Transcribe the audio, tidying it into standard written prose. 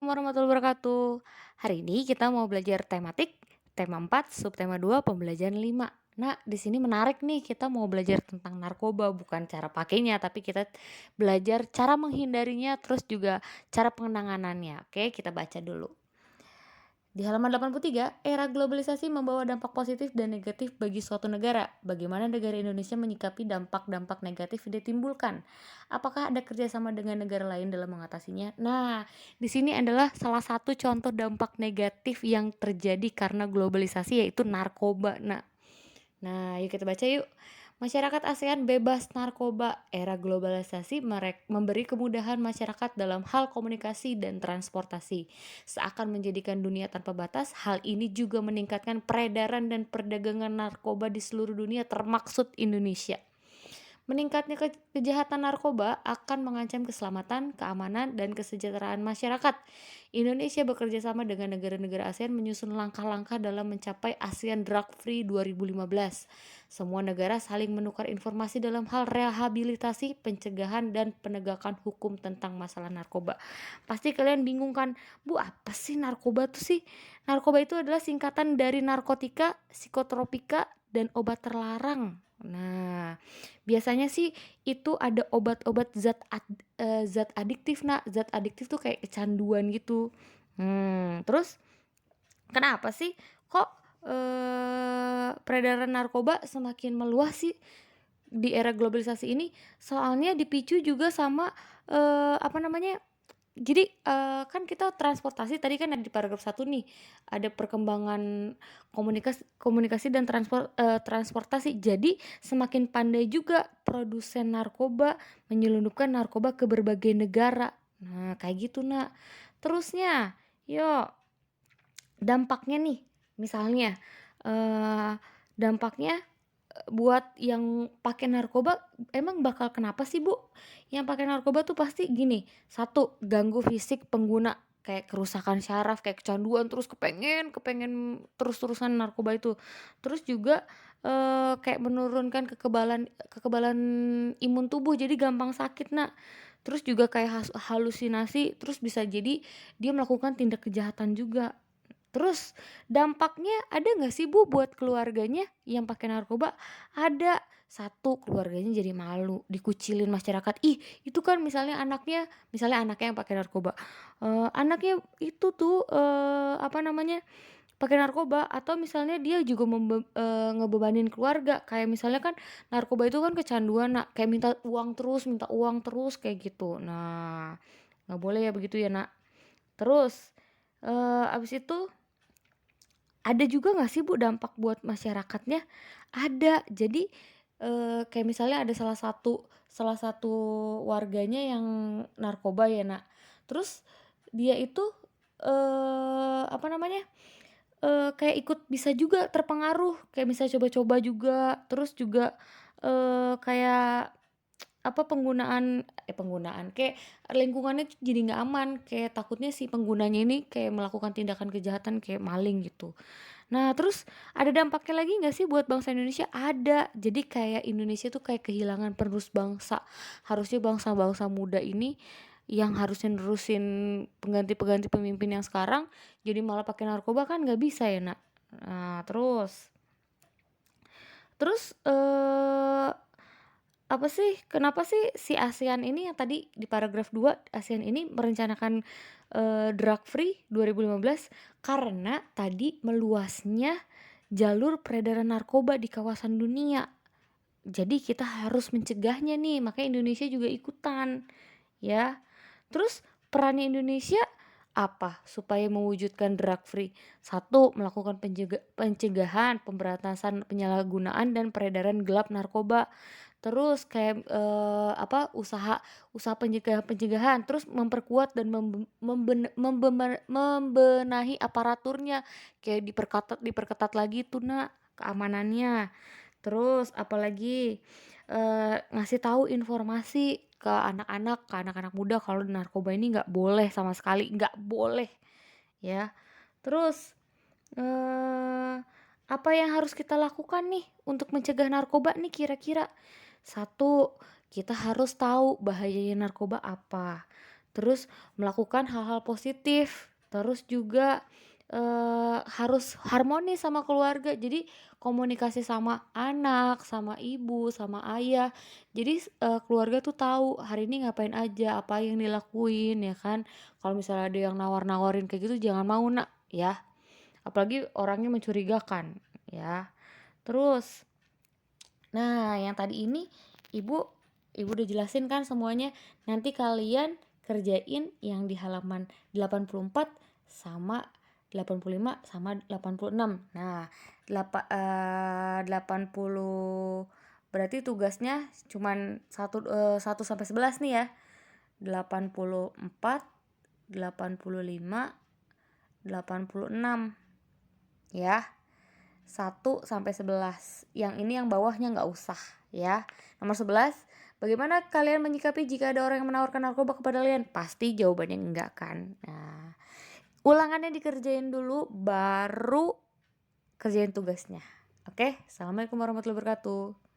warahmatullahi wabarakatuh. Hari ini kita mau belajar tematik, tema 4, subtema 2, pembelajaran 5. Nah, di sini menarik nih, kita mau belajar tentang narkoba, bukan cara pakainya, tapi kita belajar cara menghindarinya, terus juga cara penanganannya. Oke, kita baca dulu. Di halaman 83, era globalisasi membawa dampak positif dan negatif bagi suatu negara. Bagaimana negara Indonesia menyikapi dampak-dampak negatif yang ditimbulkan? Apakah ada kerjasama dengan negara lain dalam mengatasinya? Nah, di sini adalah salah satu contoh dampak negatif yang terjadi karena globalisasi, yaitu narkoba. Nah, yuk kita baca yuk. Masyarakat ASEAN bebas narkoba. Era globalisasi memberi kemudahan masyarakat dalam hal komunikasi dan transportasi. Seakan menjadikan dunia tanpa batas, hal ini juga meningkatkan peredaran dan perdagangan narkoba di seluruh dunia termaksud Indonesia. Meningkatnya kejahatan narkoba akan mengancam keselamatan, keamanan, dan kesejahteraan masyarakat. Indonesia bekerja sama dengan negara-negara ASEAN menyusun langkah-langkah dalam mencapai ASEAN Drug Free 2015. Semua negara saling menukar informasi dalam hal rehabilitasi, pencegahan, dan penegakan hukum tentang masalah narkoba. Pasti kalian bingung kan, Bu, apa sih narkoba tuh sih? Narkoba itu adalah singkatan dari narkotika, psikotropika, dan obat terlarang. Nah, biasanya sih itu ada obat-obat zat adiktif, zat adiktif tuh kayak kecanduan gitu. Terus kenapa sih kok, peredaran narkoba semakin meluas sih di era globalisasi ini? Soalnya dipicu juga sama, apa namanya, jadi, kan kita transportasi tadi kan ada di paragraf 1 nih, ada perkembangan komunikasi dan transportasi. Jadi semakin pandai juga produsen narkoba menyelundupkan narkoba ke berbagai negara. Nah, kayak gitu, Nak. Terusnya, yuk dampaknya nih, misalnya, dampaknya, buat yang pakai narkoba emang bakal kenapa sih, Bu? Yang pakai narkoba tuh pasti gini, satu, ganggu fisik pengguna, kayak kerusakan syaraf, kayak kecanduan, terus kepengen kepengen terus-terusan narkoba itu. Terus juga, kayak menurunkan kekebalan kekebalan imun tubuh, jadi gampang sakit, Nak. Terus juga kayak halusinasi, terus bisa jadi dia melakukan tindak kejahatan juga. Terus dampaknya ada nggak sih, Bu, buat keluarganya yang pakai narkoba? Ada. Satu, keluarganya jadi malu, dikucilin masyarakat. Ih, itu kan misalnya anaknya yang pakai narkoba, anaknya itu tuh, apa namanya, pakai narkoba atau misalnya dia juga ngebebanin keluarga. Kayak misalnya kan narkoba itu kan kecanduan, Nak, kayak minta uang terus kayak gitu. Nah, nggak boleh ya begitu ya, Nak. Terus, habis itu ada juga nggak sih, Bu, dampak buat masyarakatnya? Ada. Jadi, kayak misalnya ada salah satu warganya yang narkoba ya, Nak. Terus dia itu, apa namanya, kayak ikut bisa juga terpengaruh, kayak misalnya coba-coba juga, terus juga, kayak apa, penggunaan kayak lingkungannya tuh jadi nggak aman, kayak takutnya si penggunanya ini kayak melakukan tindakan kejahatan kayak maling gitu. Nah, terus ada dampaknya lagi nggak sih buat bangsa Indonesia? Ada. Jadi kayak Indonesia tuh kayak kehilangan penerus bangsa. Harusnya bangsa-bangsa muda ini yang harusnya nerusin pengganti-pengganti pemimpin yang sekarang, jadi malah pakai narkoba kan nggak bisa ya, Nak. Nah, terus, apa sih, kenapa sih si ASEAN ini yang tadi di paragraf 2, ASEAN ini merencanakan, drug free 2015? Karena tadi meluasnya jalur peredaran narkoba di kawasan dunia. Jadi kita harus mencegahnya nih, makanya Indonesia juga ikutan, ya. Terus peran Indonesia apa supaya mewujudkan drug free? Satu, melakukan pencegahan, pemberantasan penyalahgunaan dan peredaran gelap narkoba. Terus kayak, apa, usaha pencegahan, terus memperkuat dan membenahi aparaturnya, kayak diperketat lagi tuh, Nak, keamanannya. Terus apalagi, ngasih tahu informasi ke anak-anak muda kalau narkoba ini nggak boleh sama sekali, nggak boleh, ya. Terus, eee, apa yang harus kita lakukan nih untuk mencegah narkoba nih kira-kira? Satu, kita harus tahu bahayanya narkoba apa. terus melakukan hal-hal positif, terus juga, harus harmonis sama keluarga. Jadi komunikasi sama anak, sama ibu, sama ayah. Jadi, keluarga tuh tahu hari ini ngapain aja, apa yang dilakuin ya kan. Kalau misalnya ada yang nawar-nawarin kayak gitu jangan mau, Nak, ya. Apalagi orangnya mencurigakan, ya. Terus, nah yang tadi ini Ibu Ibu udah jelasin kan semuanya. Nanti kalian kerjain yang di halaman 84 sama 85 sama 86. Nah, 80 berarti tugasnya cuman 1 sampai 11 nih ya. 84, 85, 86 ya. 1 sampai 11. Yang ini yang bawahnya nggak usah ya. Nomor 11, bagaimana kalian menyikapi jika ada orang yang menawarkan narkoba kepada kalian? Pasti jawabannya enggak kan. Nah, ulangannya dikerjain dulu baru kerjain tugasnya. Oke, Assalamualaikum warahmatullahi wabarakatuh.